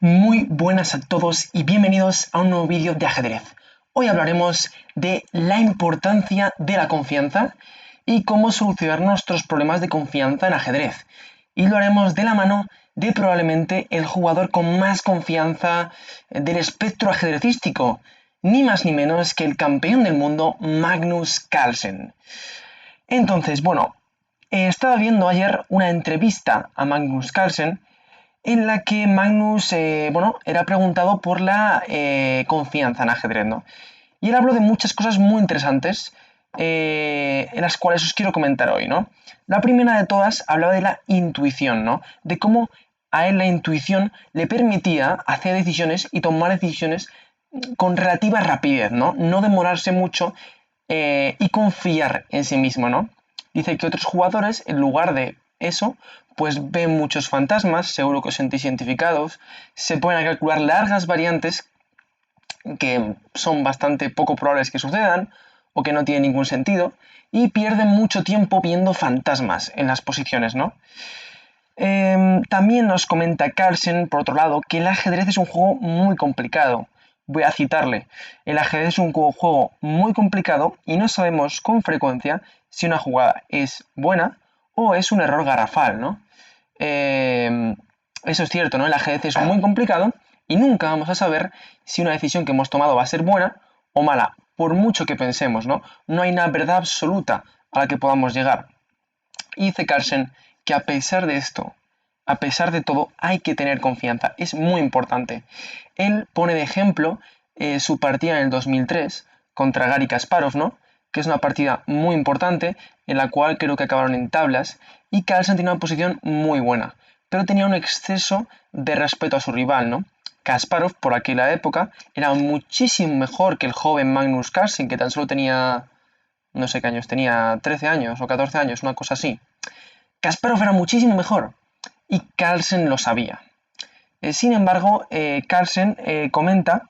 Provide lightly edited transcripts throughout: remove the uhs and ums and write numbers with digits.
Muy buenas a todos y bienvenidos a un nuevo vídeo de ajedrez. Hoy hablaremos de la importancia de la confianza y cómo solucionar nuestros problemas de confianza en ajedrez. Y lo haremos de la mano de probablemente el jugador con más confianza del espectro ajedrecístico, ni más ni menos que el campeón del mundo Magnus Carlsen. Entonces, estaba viendo ayer una entrevista a Magnus Carlsen en la que Magnus era preguntado por la confianza en ajedrez, ¿no? Y él habló de muchas cosas muy interesantes en las cuales os quiero comentar hoy, ¿no? La primera de todas hablaba de la intuición, ¿no? De cómo a él la intuición le permitía hacer decisiones y tomar decisiones con relativa rapidez, ¿no? No demorarse mucho y confiar en sí mismo, ¿no? Dice que otros jugadores, en lugar de eso, pues ven muchos fantasmas, seguro que os sentís identificados, se pueden calcular largas variantes que son bastante poco probables que sucedan o que no tienen ningún sentido y pierden mucho tiempo viendo fantasmas en las posiciones, ¿no? También nos comenta Carlsen, por otro lado, que el ajedrez es un juego muy complicado. Voy a citarle. El ajedrez es un juego muy complicado y no sabemos con frecuencia si una jugada es buena o es un error garrafal, ¿no? Eso es cierto, ¿no? El ajedrez es muy complicado y nunca vamos a saber si una decisión que hemos tomado va a ser buena o mala, por mucho que pensemos, ¿no? No hay una verdad absoluta a la que podamos llegar. Y dice Carlsen que a pesar de esto, a pesar de todo, hay que tener confianza. Es muy importante. Él pone de ejemplo su partida en el 2003 contra Garry Kasparov, ¿no? Que es una partida muy importante en la cual creo que acabaron en tablas y Carlsen tenía una posición muy buena, pero tenía un exceso de respeto a su rival, ¿no? Kasparov, por aquella época, era muchísimo mejor que el joven Magnus Carlsen, que tan solo tenía, no sé qué años tenía, 13 años o 14 años, una cosa así. Kasparov era muchísimo mejor y Carlsen lo sabía. Sin embargo, Carlsen comenta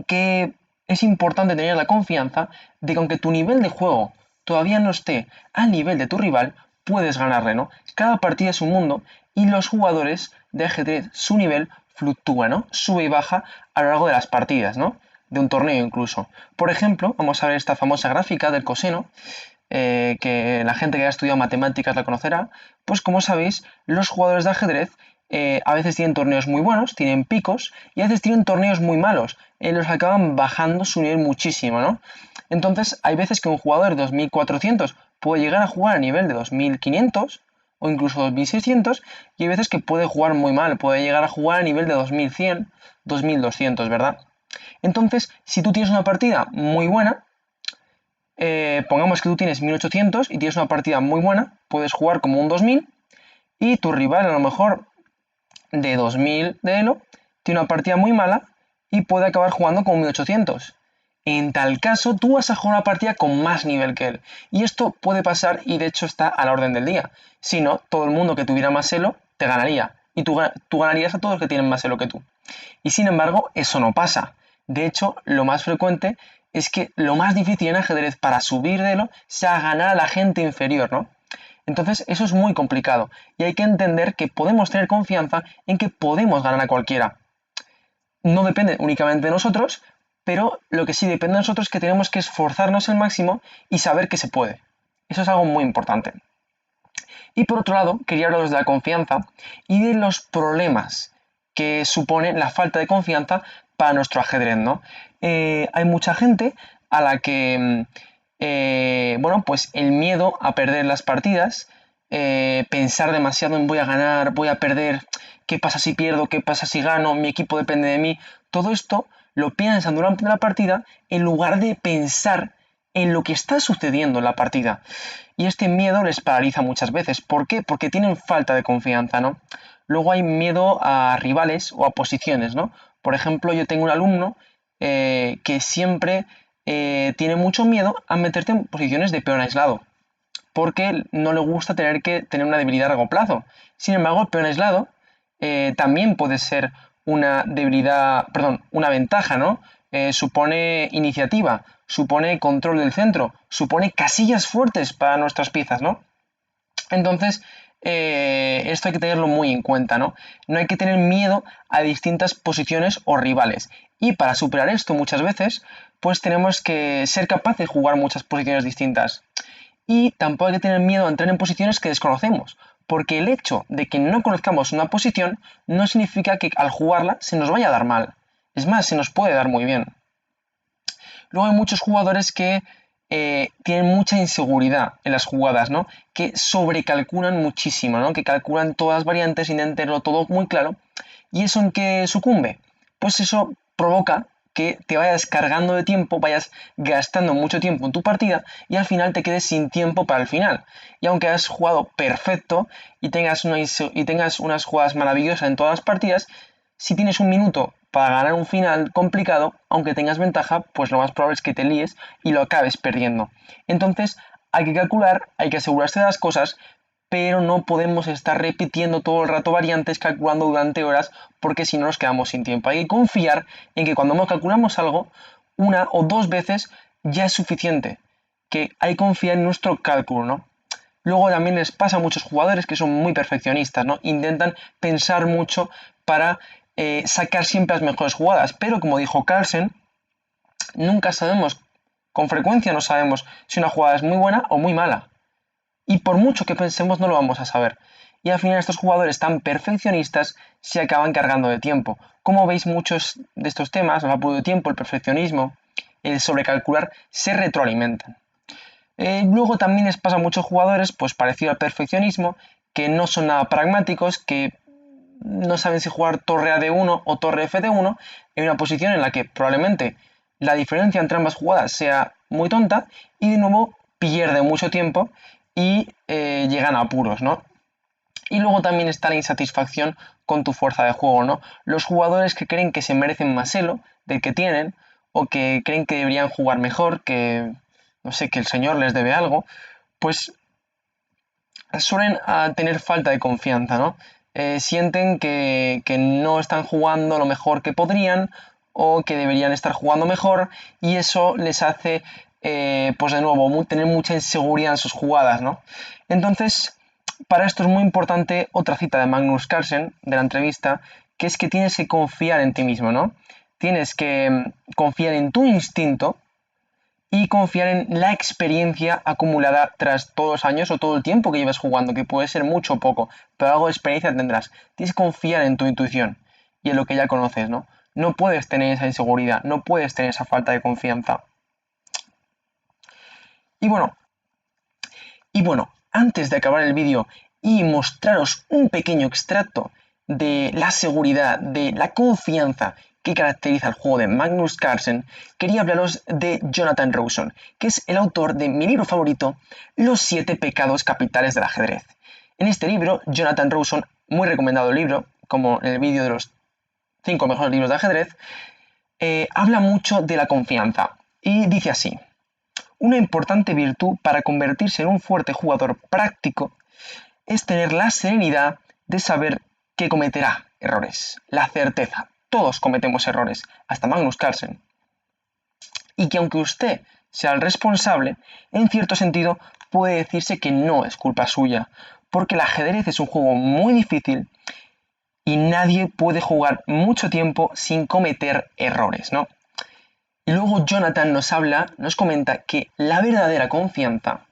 que es importante tener la confianza de que aunque tu nivel de juego todavía no esté al nivel de tu rival, puedes ganarle, ¿no? Cada partida es un mundo y los jugadores de ajedrez, su nivel fluctúa, ¿no? Sube y baja a lo largo de las partidas, ¿no? De un torneo incluso. Por ejemplo, vamos a ver esta famosa gráfica del coseno, que la gente que haya estudiado matemáticas la conocerá. Pues como sabéis, los jugadores de ajedrez a veces tienen torneos muy buenos, tienen picos, y a veces tienen torneos muy malos, en los que acaban bajando su nivel muchísimo, ¿no? Entonces, hay veces que un jugador de 2400 puede llegar a jugar a nivel de 2500 o incluso 2600, y hay veces que puede jugar muy mal, puede llegar a jugar a nivel de 2100, 2200, ¿verdad? Entonces, si tú tienes una partida muy buena, pongamos que tú tienes 1800 y tienes una partida muy buena, puedes jugar como un 2000 y tu rival a lo mejor de 2000 de Elo tiene una partida muy mala y puede acabar jugando con 1800. En tal caso, tú vas a jugar una partida con más nivel que él. Y esto puede pasar y de hecho está a la orden del día. Si no, todo el mundo que tuviera más Elo te ganaría. Y tú ganarías a todos los que tienen más Elo que tú. Y sin embargo, eso no pasa. De hecho, lo más frecuente es que lo más difícil en ajedrez para subir de Elo sea ganar a la gente inferior, ¿no? Entonces eso es muy complicado y hay que entender que podemos tener confianza en que podemos ganar a cualquiera. No depende únicamente de nosotros, pero lo que sí depende de nosotros es que tenemos que esforzarnos al máximo y saber que se puede. Eso es algo muy importante. Y por otro lado, quería hablaros de la confianza y de los problemas que supone la falta de confianza para nuestro ajedrez, ¿no? Hay mucha gente a la que pues el miedo a perder las partidas, pensar demasiado en voy a ganar, voy a perder, qué pasa si pierdo, qué pasa si gano, mi equipo depende de mí, todo esto lo piensan durante la partida en lugar de pensar en lo que está sucediendo en la partida. Y este miedo les paraliza muchas veces. ¿Por qué? Porque tienen falta de confianza, ¿no? Luego hay miedo a rivales o a posiciones, ¿no? Por ejemplo, yo tengo un alumno que siempre tiene mucho miedo a meterte en posiciones de peón aislado, porque no le gusta tener que tener una debilidad a largo plazo. Sin embargo, el peón aislado también puede ser una debilidad, perdón, una ventaja, ¿no? Supone iniciativa, supone control del centro, supone casillas fuertes para nuestras piezas, ¿no? Entonces, esto hay que tenerlo muy en cuenta, ¿no? No hay que tener miedo a distintas posiciones o rivales. Y para superar esto muchas veces, pues tenemos que ser capaces de jugar muchas posiciones distintas. Y tampoco hay que tener miedo a entrar en posiciones que desconocemos, porque el hecho de que no conozcamos una posición no significa que al jugarla se nos vaya a dar mal. Es más, se nos puede dar muy bien. Luego hay muchos jugadores que tienen mucha inseguridad en las jugadas, ¿no? Que sobrecalculan muchísimo, ¿no? Que calculan todas las variantes, intentan tenerlo todo muy claro. ¿Y eso en qué sucumbe? Pues eso provoca que te vayas cargando de tiempo, vayas gastando mucho tiempo en tu partida y al final te quedes sin tiempo para el final. Y aunque has jugado perfecto y tengas unas jugadas maravillosas en todas las partidas, si tienes un minuto para ganar un final complicado, aunque tengas ventaja, pues lo más probable es que te líes y lo acabes perdiendo. Entonces hay que calcular, hay que asegurarse de las cosas, pero no podemos estar repitiendo todo el rato variantes calculando durante horas porque si no nos quedamos sin tiempo. Hay que confiar en que cuando calculamos algo una o dos veces ya es suficiente, que hay que confiar en nuestro cálculo, ¿no? Luego también les pasa a muchos jugadores que son muy perfeccionistas, ¿no? Intentan pensar mucho para sacar siempre las mejores jugadas, pero como dijo Carlsen, nunca sabemos, con frecuencia no sabemos si una jugada es muy buena o muy mala. Y por mucho que pensemos no lo vamos a saber. Y al final estos jugadores tan perfeccionistas se acaban cargando de tiempo. Como veis, muchos de estos temas, el apuro de tiempo, el perfeccionismo, el sobrecalcular, se retroalimentan. Luego también les pasa a muchos jugadores, pues parecido al perfeccionismo, que no son nada pragmáticos, que no saben si jugar torre A de 1 o torre F de 1 en una posición en la que probablemente la diferencia entre ambas jugadas sea muy tonta y de nuevo pierde mucho tiempo y llegan a apuros, ¿no? Y luego también está la insatisfacción con tu fuerza de juego, ¿no? Los jugadores que creen que se merecen más elo del que tienen o que creen que deberían jugar mejor, que no sé, que el señor les debe algo, pues suelen tener falta de confianza, ¿no? Sienten que no están jugando lo mejor que podrían o que deberían estar jugando mejor y eso les hace, pues de nuevo, tener mucha inseguridad en sus jugadas, ¿no? Entonces, para esto es muy importante otra cita de Magnus Carlsen, de la entrevista, que es que tienes que confiar en ti mismo, ¿no? Tienes que confiar en tu instinto y confiar en la experiencia acumulada tras todos los años o todo el tiempo que llevas jugando, que puede ser mucho o poco, pero algo de experiencia tendrás. Tienes que confiar en tu intuición y en lo que ya conoces, ¿no? No puedes tener esa inseguridad, no puedes tener esa falta de confianza. Y bueno, antes de acabar el vídeo y mostraros un pequeño extracto de la seguridad, de la confianza que caracteriza el juego de Magnus Carlsen, quería hablaros de Jonathan Rowson, que es el autor de mi libro favorito, Los 7 pecados capitales del ajedrez. En este libro, Jonathan Rowson, muy recomendado el libro, como en el vídeo de los 5 mejores libros de ajedrez, habla mucho de la confianza y dice así: una importante virtud para convertirse en un fuerte jugador práctico es tener la serenidad de saber que cometerá errores, la certeza. Todos cometemos errores, hasta Magnus Carlsen. Y que aunque usted sea el responsable, en cierto sentido puede decirse que no es culpa suya, porque el ajedrez es un juego muy difícil y nadie puede jugar mucho tiempo sin cometer errores, ¿no? Y luego Jonathan nos comenta que la verdadera confianza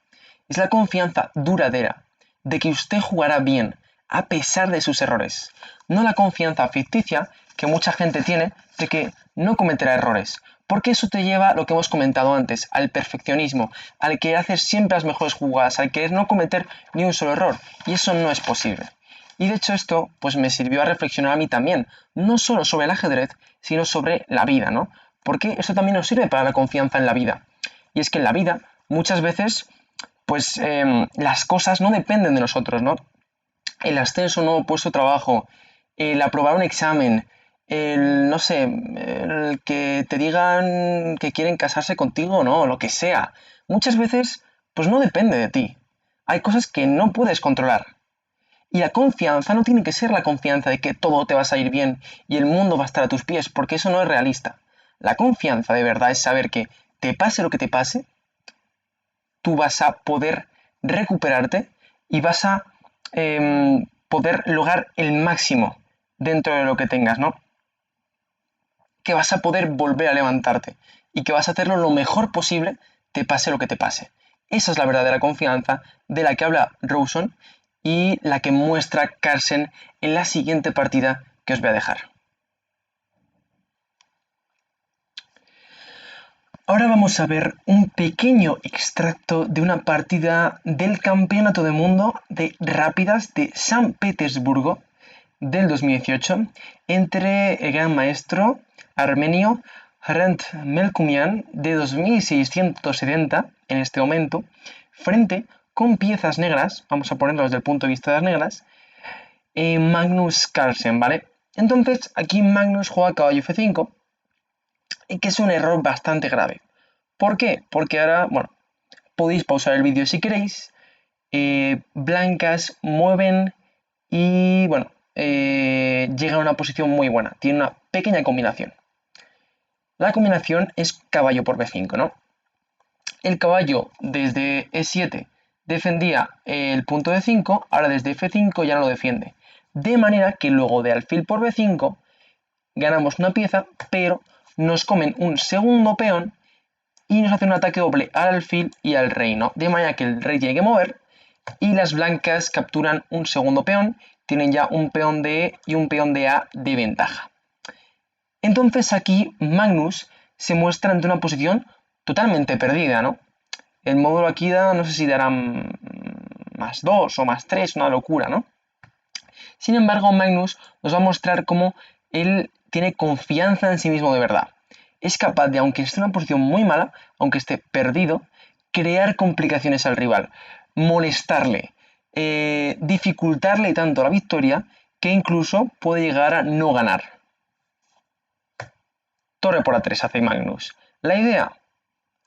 es la confianza duradera de que usted jugará bien a pesar de sus errores, no la confianza ficticia que mucha gente tiene de que no cometerá errores, porque eso te lleva a lo que hemos comentado antes, al perfeccionismo, al querer hacer siempre las mejores jugadas, al querer no cometer ni un solo error, y eso no es posible. Y de hecho esto pues me sirvió a reflexionar a mí también, no solo sobre el ajedrez, sino sobre la vida, ¿no? Porque eso también nos sirve para la confianza en la vida. Y es que en la vida muchas veces pues las cosas no dependen de nosotros, ¿no? El ascenso a un nuevo puesto de trabajo, el aprobar un examen, no sé, el que te digan que quieren casarse contigo, ¿no? Lo que sea. Muchas veces pues no depende de ti. Hay cosas que no puedes controlar. Y la confianza no tiene que ser la confianza de que todo te va a salir bien y el mundo va a estar a tus pies, porque eso no es realista. La confianza de verdad es saber que te pase lo que te pase, tú vas a poder recuperarte y vas a poder lograr el máximo dentro de lo que tengas, ¿no? Que vas a poder volver a levantarte y que vas a hacerlo lo mejor posible, te pase lo que te pase. Esa es la verdadera confianza de la que habla Rawson y la que muestra Carlsen en la siguiente partida que os voy a dejar. Ahora vamos a ver un pequeño extracto de una partida del Campeonato del Mundo de Rápidas de San Petersburgo del 2018 entre el gran maestro armenio Hrant Melkumian de 2670 en este momento, frente con piezas negras, vamos a ponerlo desde el punto de vista de las negras, Magnus Carlsen, ¿vale? Entonces aquí Magnus juega caballo F5, y que es un error bastante grave. ¿Por qué? Porque ahora, bueno, podéis pausar el vídeo si queréis, blancas mueven y, bueno, llega a una posición muy buena, tiene una pequeña combinación. La combinación es caballo por B5, ¿no? El caballo desde E7 defendía el punto de 5, ahora desde F5 ya no lo defiende. De manera que luego de alfil por B5 ganamos una pieza, pero nos comen un segundo peón y nos hacen un ataque doble al alfil y al rey, ¿no? De manera que el rey tiene que mover y las blancas capturan un segundo peón, tienen ya un peón de E y un peón de A de ventaja. Entonces aquí Magnus se muestra ante una posición totalmente perdida, ¿no? El módulo aquí da, no sé si darán +2 o +3, una locura, ¿no? Sin embargo, Magnus nos va a mostrar cómo él tiene confianza en sí mismo de verdad. Es capaz de, aunque esté en una posición muy mala, aunque esté perdido, crear complicaciones al rival, molestarle, dificultarle tanto la victoria que incluso puede llegar a no ganar. Torre por A3 hace Magnus. La idea,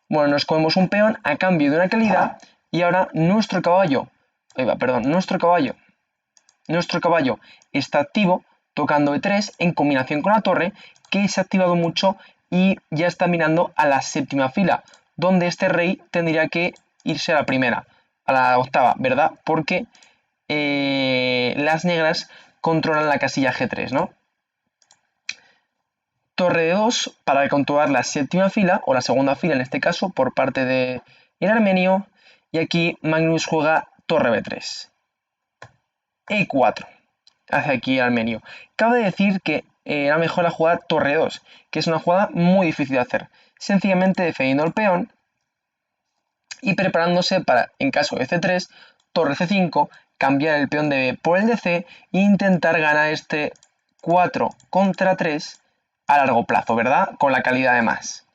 bueno, nos comemos un peón a cambio de una calidad y ahora nuestro caballo está activo tocando E3 en combinación con la torre, que se ha activado mucho y ya está mirando a la séptima fila, donde este rey tendría que irse a la primera, a la octava, ¿verdad? Porque las negras controlan la casilla G3, ¿no? Torre de 2 para controlar la séptima fila, o la segunda fila en este caso, por parte de el armenio, y aquí Magnus juega torre B3. E4 hace aquí el armenio. Cabe decir que era mejor la jugada torre 2, que es una jugada muy difícil de hacer. Sencillamente defendiendo el peón y preparándose para, en caso de C3, torre C5, cambiar el peón de B por el de C e intentar ganar este 4 contra 3 a largo plazo, ¿verdad? Con la calidad de más,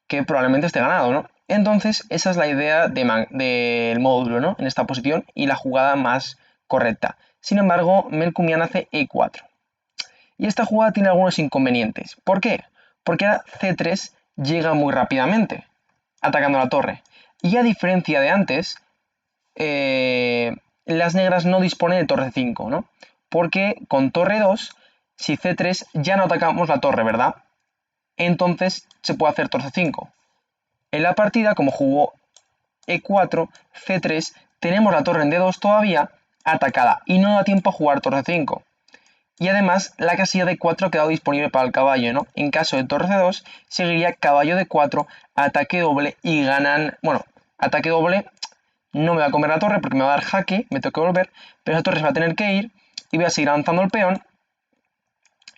que probablemente esté ganado, ¿no? Entonces, esa es la idea del módulo, ¿no? En esta posición y la jugada más correcta. Sin embargo, Melkumian hace E4. Y esta jugada tiene algunos inconvenientes. ¿Por qué? Porque ahora C3 llega muy rápidamente, atacando la torre. Y a diferencia de antes, las negras no disponen de torre 5, ¿no? Porque con torre 2, si C3 ya no atacamos la torre, ¿verdad? Entonces se puede hacer torre 5. En la partida, como jugó E4, C3, tenemos la torre en D2 todavía atacada y no da tiempo a jugar torre 5. Y además la casilla D4 ha quedado disponible para el caballo, ¿no? En caso de torre C2, seguiría caballo D4, ataque doble y ganan... Bueno, ataque doble, no me va a comer la torre porque me va a dar jaque, me tengo que volver, pero esa torre se va a tener que ir y voy a seguir avanzando el peón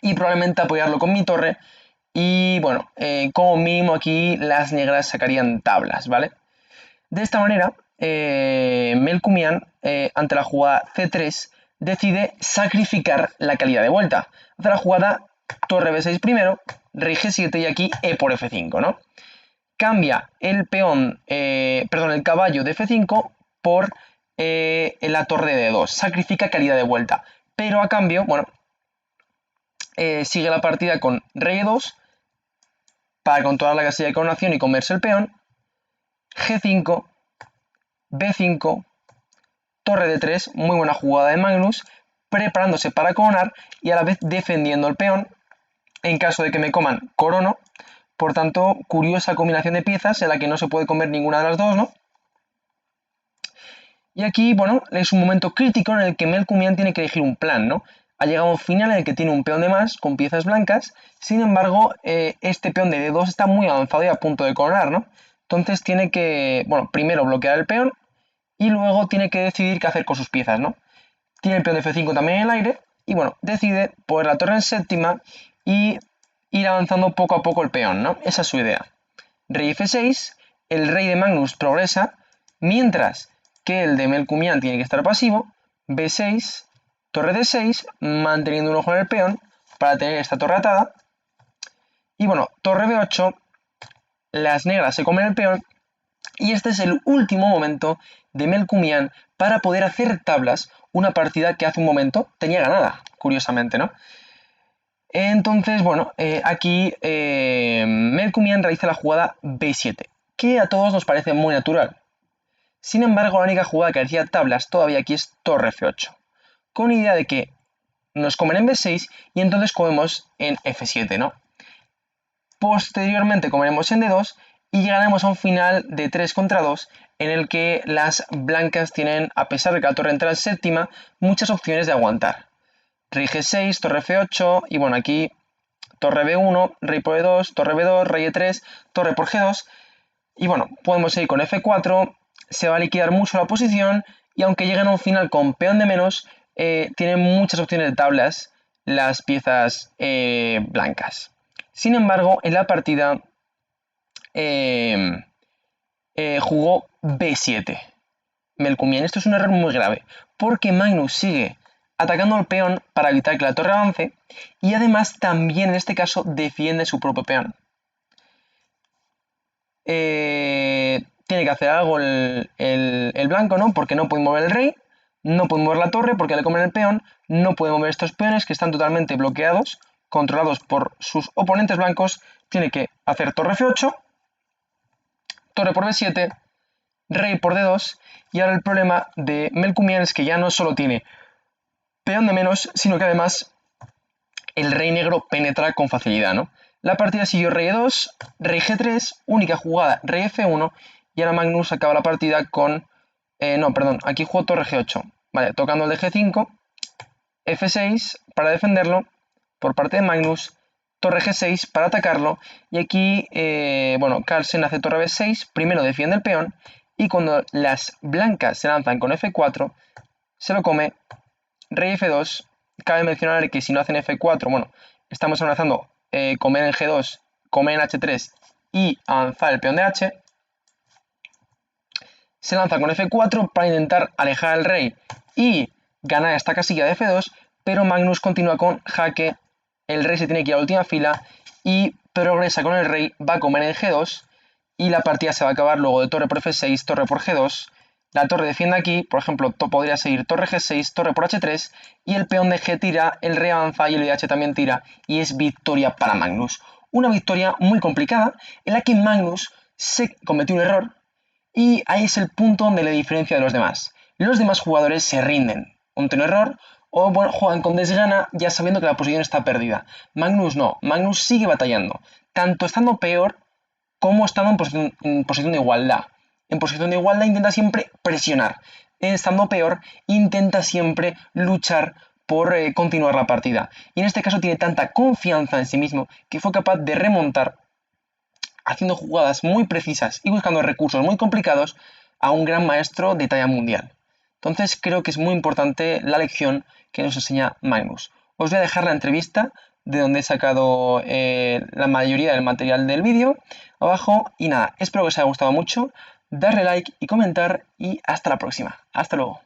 y probablemente apoyarlo con mi torre. Y bueno, como mínimo aquí las negras sacarían tablas, ¿vale? De esta manera, Melkumian, ante la jugada C3, decide sacrificar la calidad de vuelta. Hace la jugada torre B6 primero, rey G7 y aquí E por F5, ¿no? Cambia el peón, el caballo de F5 por la torre de D2. Sacrifica calidad de vuelta. Pero a cambio, bueno, sigue la partida con rey E2 para controlar la casilla de coronación y comerse el peón. G5, B5, torre D3, muy buena jugada de Magnus, preparándose para coronar y a la vez defendiendo el peón. En caso de que me coman, corono. Por tanto, curiosa combinación de piezas en la que no se puede comer ninguna de las dos, ¿no? Y aquí, bueno, es un momento crítico en el que Melkumian tiene que elegir un plan, ¿no? Ha llegado a un final en el que tiene un peón de más con piezas blancas, sin embargo, este peón de D2 está muy avanzado y a punto de coronar, ¿no? Entonces tiene que, bueno, primero bloquear el peón y luego tiene que decidir qué hacer con sus piezas, ¿no? Tiene el peón de F5 también en el aire y, bueno, decide poner la torre en séptima y ir avanzando poco a poco el peón, ¿no? Esa es su idea. Rey F6, el rey de Magnus progresa, mientras que el de Melkumian tiene que estar pasivo. B6, torre D6, manteniendo un ojo en el peón para tener esta torre atada. Y bueno, torre B8, las negras se comen el peón y este es el último momento de Melkumian para poder hacer tablas, una partida que hace un momento tenía ganada, curiosamente, ¿no? Entonces, bueno, aquí Melkumian realiza la jugada B7, que a todos nos parece muy natural. Sin embargo, la única jugada que hacía tablas todavía aquí es torre F8, con idea de que nos comen en B6 y entonces comemos en F7, ¿no? Posteriormente comeremos en D2 y llegaremos a un final de 3 contra 2 en el que las blancas tienen, a pesar de que la torre entra en séptima, muchas opciones de aguantar. Rey G6, torre F8 y bueno, aquí torre B1, rey por E2, torre B2, rey E3, torre por G2 y bueno, podemos seguir con F4, se va a liquidar mucho la posición y aunque lleguen a un final con peón de menos, tienen muchas opciones de tablas las piezas blancas. Sin embargo, en la partida jugó B7 Melkumian. Esto es un error muy grave, porque Magnus sigue atacando al peón para evitar que la torre avance y además también en este caso defiende su propio peón. Tiene que hacer algo el blanco, ¿no? Porque no puede mover el rey, no puede mover la torre porque le comen el peón, no puede mover estos peones que están totalmente bloqueados, controlados por sus oponentes blancos. Tiene que hacer torre F8, torre por B7, rey por D2 y ahora el problema de Melkumian es que ya no solo tiene peón de menos, sino que además el rey negro penetra con facilidad, ¿no? La partida siguió rey E2, rey G3, única jugada, rey F1 y ahora Magnus acaba la partida con... no, perdón, aquí jugó torre G8, vale, tocando el de G5, F6 para defenderlo por parte de Magnus, torre G6 para atacarlo y aquí, bueno, Carlsen hace torre B6, primero defiende el peón y cuando las blancas se lanzan con F4, se lo come rey F2. Cabe mencionar que si no hacen F4, bueno, estamos amenazando comer en G2, comer en H3 y avanzar el peón de H. Se lanza con F4 para intentar alejar al rey y ganar esta casilla de F2, pero Magnus continúa con jaque, el rey se tiene que ir a la última fila y progresa con el rey, va a comer en G2 y la partida se va a acabar luego de torre por F6, torre por G2. La torre defiende aquí, por ejemplo, podría seguir torre G6, torre por H3 y el peón de G tira, el rey avanza y el de H también tira y es victoria para Magnus. Una victoria muy complicada en la que Magnus se cometió un error y ahí es el punto donde le diferencia de los demás. Los demás jugadores se rinden ante un error o bueno, juegan con desgana ya sabiendo que la posición está perdida. Magnus no, Magnus sigue batallando, tanto estando peor como estando en posición de igualdad. En posición de igualdad intenta siempre presionar. Estando peor, intenta siempre luchar por continuar la partida. Y en este caso tiene tanta confianza en sí mismo que fue capaz de remontar haciendo jugadas muy precisas y buscando recursos muy complicados a un gran maestro de talla mundial. Entonces creo que es muy importante la lección que nos enseña Magnus. Os voy a dejar la entrevista de donde he sacado la mayoría del material del vídeo abajo y nada, espero que os haya gustado mucho. Darle like y comentar y hasta la próxima. Hasta luego.